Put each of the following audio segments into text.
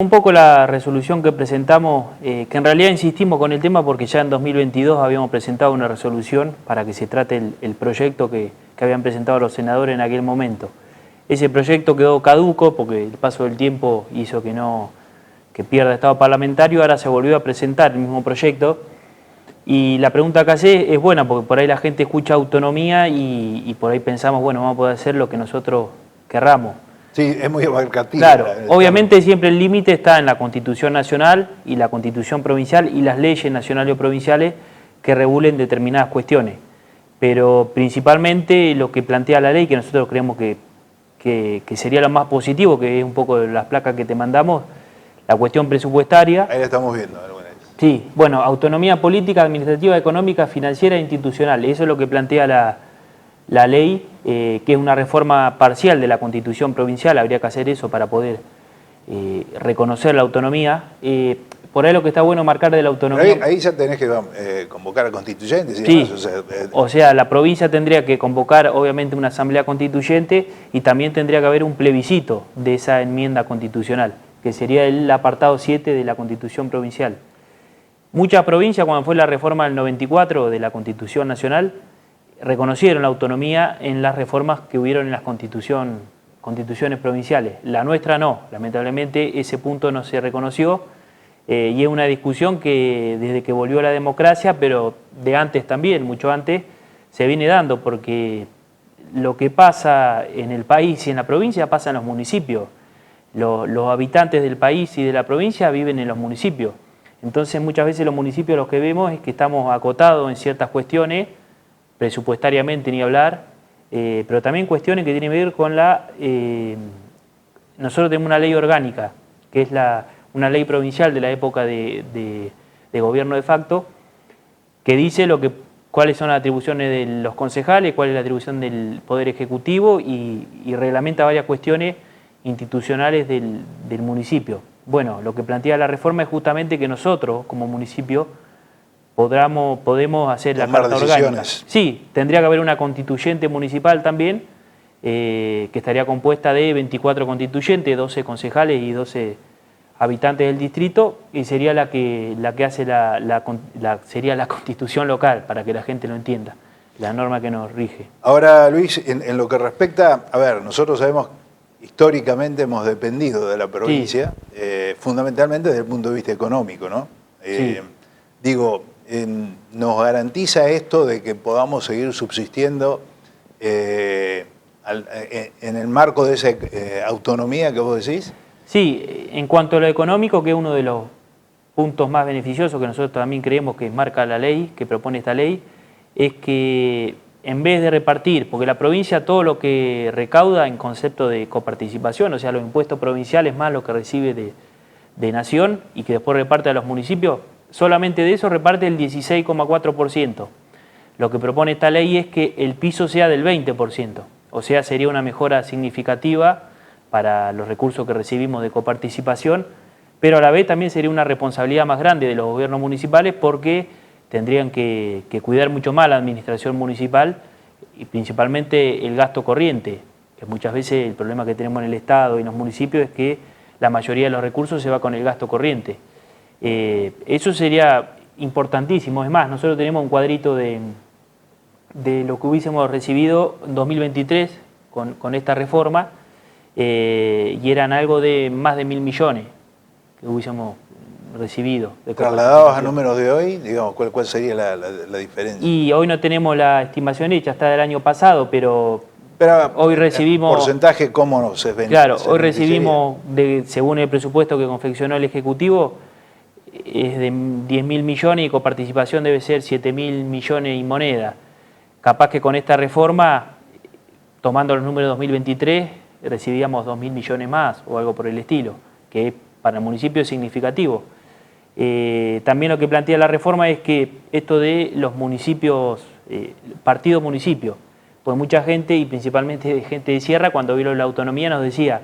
Un poco la resolución que presentamos, que en realidad insistimos con el tema porque ya en 2022 habíamos presentado una resolución para que se trate el proyecto que habían presentado los senadores en aquel momento. Ese proyecto quedó caduco porque el paso del tiempo hizo que pierda estado parlamentario, ahora se volvió a presentar el mismo proyecto. Y la pregunta que hace es buena porque por ahí la gente escucha autonomía y por ahí pensamos, bueno, vamos a poder hacer lo que nosotros querramos. Sí, es muy abarcativo. Claro, obviamente siempre el límite está en la Constitución Nacional y la Constitución Provincial y las leyes nacionales o provinciales que regulen determinadas cuestiones. Pero principalmente lo que plantea la ley, que nosotros creemos que sería lo más positivo, que es un poco de las placas que te mandamos, la cuestión presupuestaria. Ahí la estamos viendo. Sí, bueno, autonomía política, administrativa, económica, financiera e institucional. Eso es lo que plantea la ley, que es una reforma parcial de la Constitución Provincial, habría que hacer eso para poder reconocer la autonomía. Por ahí lo que está bueno marcar de la autonomía... Ahí ya tenés que convocar a constituyentes y sí, demás. o sea, la provincia tendría que convocar obviamente una asamblea constituyente y también tendría que haber un plebiscito de esa enmienda constitucional, que sería el apartado 7 de la Constitución Provincial. Muchas provincias, cuando fue la reforma del 94 de la Constitución Nacional, reconocieron la autonomía en las reformas que hubieron en las constituciones provinciales. La nuestra no, lamentablemente ese punto no se reconoció y es una discusión que desde que volvió la democracia, pero de antes también, mucho antes, se viene dando porque lo que pasa en el país y en la provincia pasa en los municipios. Los habitantes del país y de la provincia viven en los municipios. Entonces muchas veces los municipios los que vemos es que estamos acotados en ciertas cuestiones, presupuestariamente ni hablar, pero también cuestiones que tienen que ver con nosotros tenemos una ley orgánica, que es una ley provincial de la época de gobierno de facto, que dice cuáles son las atribuciones de los concejales, cuál es la atribución del Poder Ejecutivo y reglamenta varias cuestiones institucionales del municipio. Bueno, lo que plantea la reforma es justamente que nosotros, como municipio, podemos hacer la carta orgánica. Sí, tendría que haber una constituyente municipal también, que estaría compuesta de 24 constituyentes, 12 concejales y 12 habitantes del distrito, y sería la que hace sería la constitución local, para que la gente lo entienda, la norma que nos rige. Ahora, Luis, en lo que respecta, a ver, nosotros sabemos, históricamente hemos dependido de la provincia, sí, fundamentalmente desde el punto de vista económico, ¿no? Sí. Digo, ¿nos garantiza esto de que podamos seguir subsistiendo en el marco de esa autonomía que vos decís? Sí, en cuanto a lo económico, que es uno de los puntos más beneficiosos que nosotros también creemos que marca la ley, que propone esta ley, es que en vez de repartir, porque la provincia todo lo que recauda en concepto de coparticipación, o sea, los impuestos provinciales más lo que recibe de nación y que después reparte a los municipios, solamente de eso reparte el 16,4%. Lo que propone esta ley es que el piso sea del 20%, o sea, sería una mejora significativa para los recursos que recibimos de coparticipación, pero a la vez también sería una responsabilidad más grande de los gobiernos municipales porque tendrían que cuidar mucho más la administración municipal y principalmente el gasto corriente, que muchas veces el problema que tenemos en el Estado y en los municipios es que la mayoría de los recursos se va con el gasto corriente. Eso sería importantísimo. Es más, nosotros tenemos un cuadrito de lo que hubiésemos recibido en 2023 con esta reforma y eran algo de más de 1.000 millones que hubiésemos recibido. ¿Trasladados a números de hoy? Digamos, ¿cuál sería la diferencia? Y hoy no tenemos la estimación hecha, está del año pasado, pero hoy recibimos... ¿Porcentaje cómo se ven? Claro, hoy recibimos, según el presupuesto que confeccionó el Ejecutivo, es de 10.000 millones y coparticipación debe ser 7.000 millones y moneda. Capaz que con esta reforma, tomando los números de 2023, recibíamos 2.000 millones más o algo por el estilo, que para el municipio es significativo. También lo que plantea la reforma es que esto de los municipios, partido municipio, pues mucha gente y principalmente gente de Sierra cuando vio la autonomía nos decía,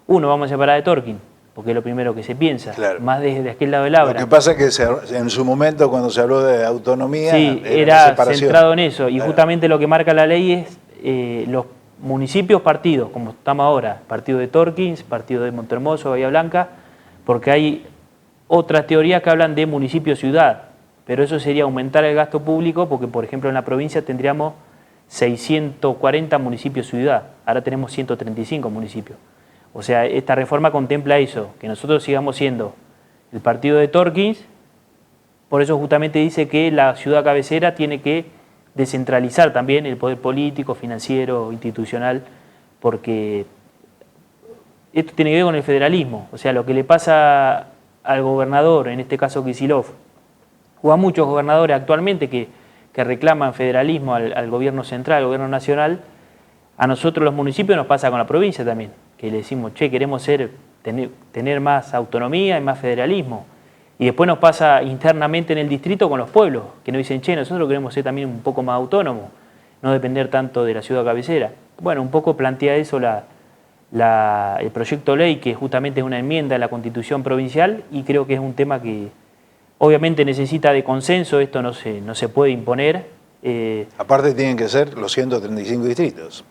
vamos a separar de Torquín, porque es lo primero que se piensa, claro, más desde aquel lado del Abra. Lo que pasa es que en su momento cuando se habló de autonomía, sí, era centrado en eso, y claro, justamente lo que marca la ley es los municipios partidos, como estamos ahora, partido de Torquín, partido de Montehermoso, Bahía Blanca, porque hay otras teorías que hablan de municipio-ciudad, pero eso sería aumentar el gasto público porque, por ejemplo, en la provincia tendríamos 640 municipios-ciudad, ahora tenemos 135 municipios. O sea, esta reforma contempla eso, que nosotros sigamos siendo el partido de Torkins, por eso justamente dice que la ciudad cabecera tiene que descentralizar también el poder político, financiero, institucional, porque esto tiene que ver con el federalismo. O sea, lo que le pasa al gobernador, en este caso Kicillof, o a muchos gobernadores actualmente que reclaman federalismo al gobierno central, al gobierno nacional, a nosotros los municipios nos pasa con la provincia también, que le decimos, che, queremos tener más autonomía y más federalismo. Y después nos pasa internamente en el distrito con los pueblos, que nos dicen, che, nosotros queremos ser también un poco más autónomos, no depender tanto de la ciudad cabecera. Bueno, un poco plantea eso el proyecto de ley, que justamente es una enmienda a la Constitución provincial, y creo que es un tema que obviamente necesita de consenso, esto no se puede imponer. Aparte tienen que ser los 135 distritos.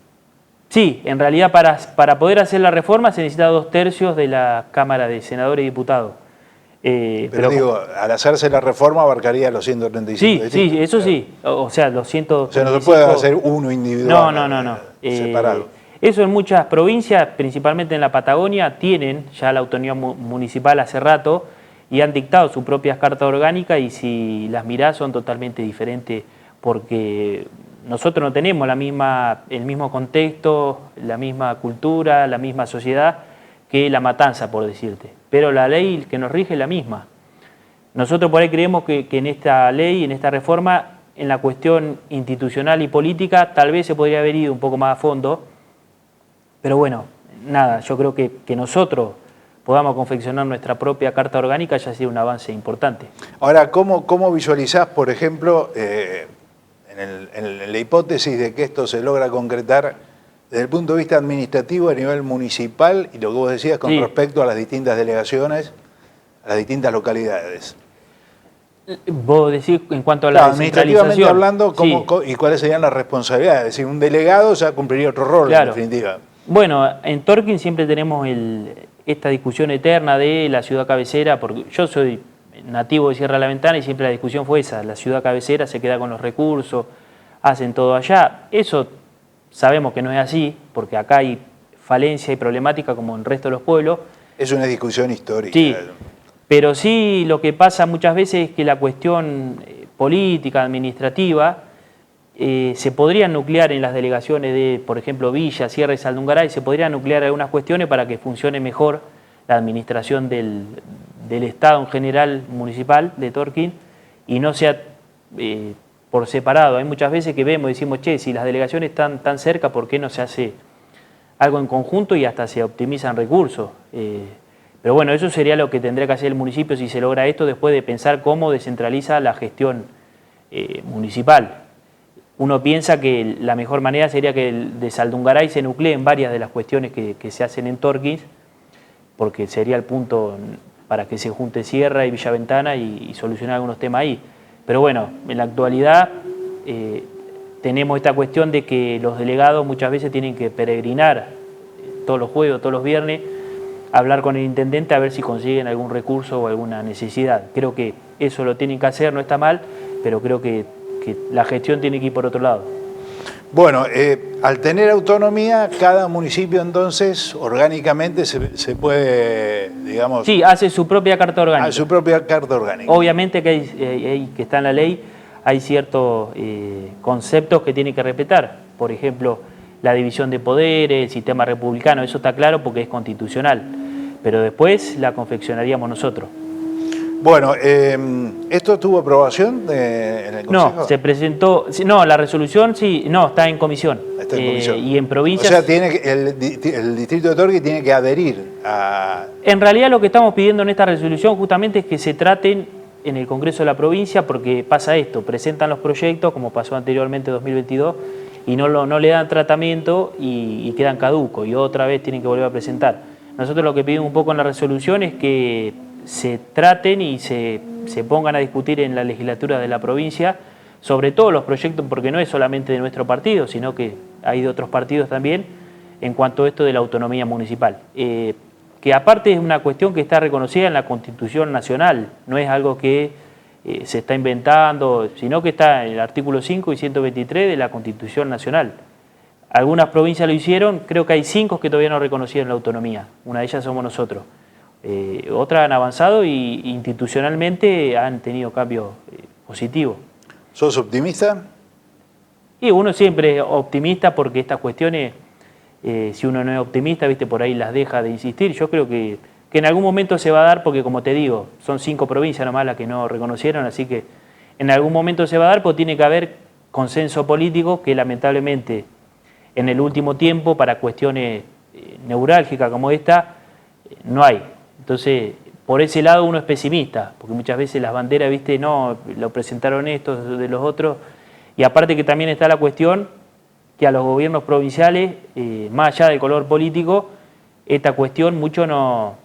Sí, en realidad para poder hacer la reforma se necesita 2/3 de la Cámara de Senadores y Diputados. Pero digo, al hacerse la reforma abarcaría los 135 distritos. Sí, eso sí. O sea, los 135... O sea, no se puede hacer uno individual. No. Separado. Eso en muchas provincias, principalmente en la Patagonia, tienen ya la autonomía municipal hace rato y han dictado sus propias cartas orgánicas, y si las mirás son totalmente diferentes porque nosotros no tenemos el mismo contexto, la misma cultura, la misma sociedad que La Matanza, por decirte. Pero la ley que nos rige es la misma. Nosotros por ahí creemos que en esta ley, en esta reforma, en la cuestión institucional y política, tal vez se podría haber ido un poco más a fondo, pero bueno, nada, yo creo que nosotros podamos confeccionar nuestra propia carta orgánica ya sería un avance importante. Ahora, ¿cómo visualizás, por ejemplo, en la hipótesis de que esto se logra concretar desde el punto de vista administrativo a nivel municipal y lo que vos decías con respecto a las distintas delegaciones, a las distintas localidades? Vos decís en cuanto a la administrativamente hablando, ¿y cuáles serían las responsabilidades? Es decir, un delegado ya cumpliría otro rol, en definitiva. Bueno, en Torkins siempre tenemos esta discusión eterna de la ciudad cabecera, porque yo soy nativo de Sierra de la Ventana y siempre la discusión fue esa, la ciudad cabecera se queda con los recursos, hacen todo allá. Eso sabemos que no es así, porque acá hay falencia y problemática como en el resto de los pueblos. Es una discusión histórica. Sí, pero sí lo que pasa muchas veces es que la cuestión política, administrativa, se podrían nuclear en las delegaciones de, por ejemplo, Villa, Sierra y Saldungaray, se podrían nuclear algunas cuestiones para que funcione mejor la administración del Estado en general municipal de Torquín y no sea por separado. Hay muchas veces que vemos y decimos, che, si las delegaciones están tan cerca, ¿por qué no se hace algo en conjunto y hasta se optimizan recursos? Pero bueno, eso sería lo que tendría que hacer el municipio si se logra esto, después de pensar cómo descentraliza la gestión municipal. Uno piensa que la mejor manera sería que el de Saldungaray se nuclee en varias de las cuestiones que se hacen en Torquín, porque sería el punto para que se junte Sierra y Villaventana y solucionar algunos temas ahí. Pero bueno, en la actualidad tenemos esta cuestión de que los delegados muchas veces tienen que peregrinar todos los jueves, todos los viernes, hablar con el intendente a ver si consiguen algún recurso o alguna necesidad. Creo que eso lo tienen que hacer, no está mal, pero creo que la gestión tiene que ir por otro lado. Bueno, al tener autonomía, cada municipio entonces orgánicamente se puede, digamos... Sí, hace su propia carta orgánica. Su propia carta orgánica. Obviamente que que está en la ley, hay ciertos conceptos que tiene que respetar. Por ejemplo, la división de poderes, el sistema republicano, eso está claro porque es constitucional. Pero después la confeccionaríamos nosotros. Bueno, ¿esto tuvo aprobación en el Consejo? No, se presentó, no, la resolución sí, no, está en comisión. Está en comisión. Y en provincias... O sea, el distrito de Torquín tiene que adherir a... En realidad lo que estamos pidiendo en esta resolución justamente es que se traten en el Congreso de la provincia, porque pasa esto, presentan los proyectos, como pasó anteriormente en 2022, y no le dan tratamiento y quedan caducos, y otra vez tienen que volver a presentar. Nosotros lo que pedimos un poco en la resolución es que se traten y se pongan a discutir en la legislatura de la provincia sobre todos los proyectos, porque no es solamente de nuestro partido, sino que hay de otros partidos también, en cuanto a esto de la autonomía municipal. Que que aparte es una cuestión que está reconocida en la Constitución Nacional, no es algo que se está inventando, sino que está en el artículo 5 y 123 de la Constitución Nacional. Algunas provincias lo hicieron, creo que hay 5 que todavía no reconocieron la autonomía, una de ellas somos nosotros. Otras han avanzado y institucionalmente han tenido cambios positivos. ¿Sos optimista? Y uno siempre es optimista porque estas cuestiones, si uno no es optimista, viste, por ahí las deja de insistir. Yo creo que en algún momento se va a dar porque, como te digo, son 5 provincias nomás las que no reconocieron, así que en algún momento se va a dar, porque tiene que haber consenso político que lamentablemente en el último tiempo, para cuestiones neurálgicas como esta, no hay. Entonces, por ese lado uno es pesimista, porque muchas veces las banderas, viste, no, lo presentaron estos de los otros, y aparte que también está la cuestión que a los gobiernos provinciales, más allá del color político, esta cuestión mucho no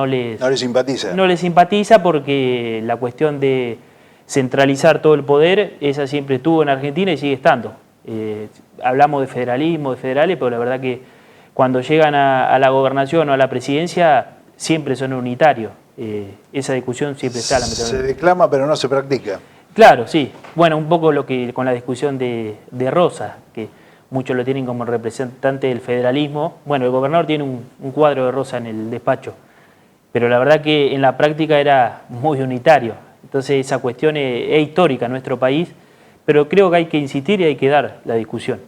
les simpatiza. No les simpatiza porque la cuestión de centralizar todo el poder, esa siempre estuvo en Argentina y sigue estando. Hablamos de federalismo, de federales, pero la verdad que cuando llegan a la gobernación o a la presidencia, siempre son unitarios. Esa discusión siempre está, lamentablemente. Se declama, pero no se practica. Claro, sí. Bueno, un poco lo que con la discusión de Rosa, que muchos lo tienen como representante del federalismo. Bueno, el gobernador tiene un cuadro de Rosa en el despacho, pero la verdad que en la práctica era muy unitario. Entonces esa cuestión es histórica en nuestro país, pero creo que hay que insistir y hay que dar la discusión.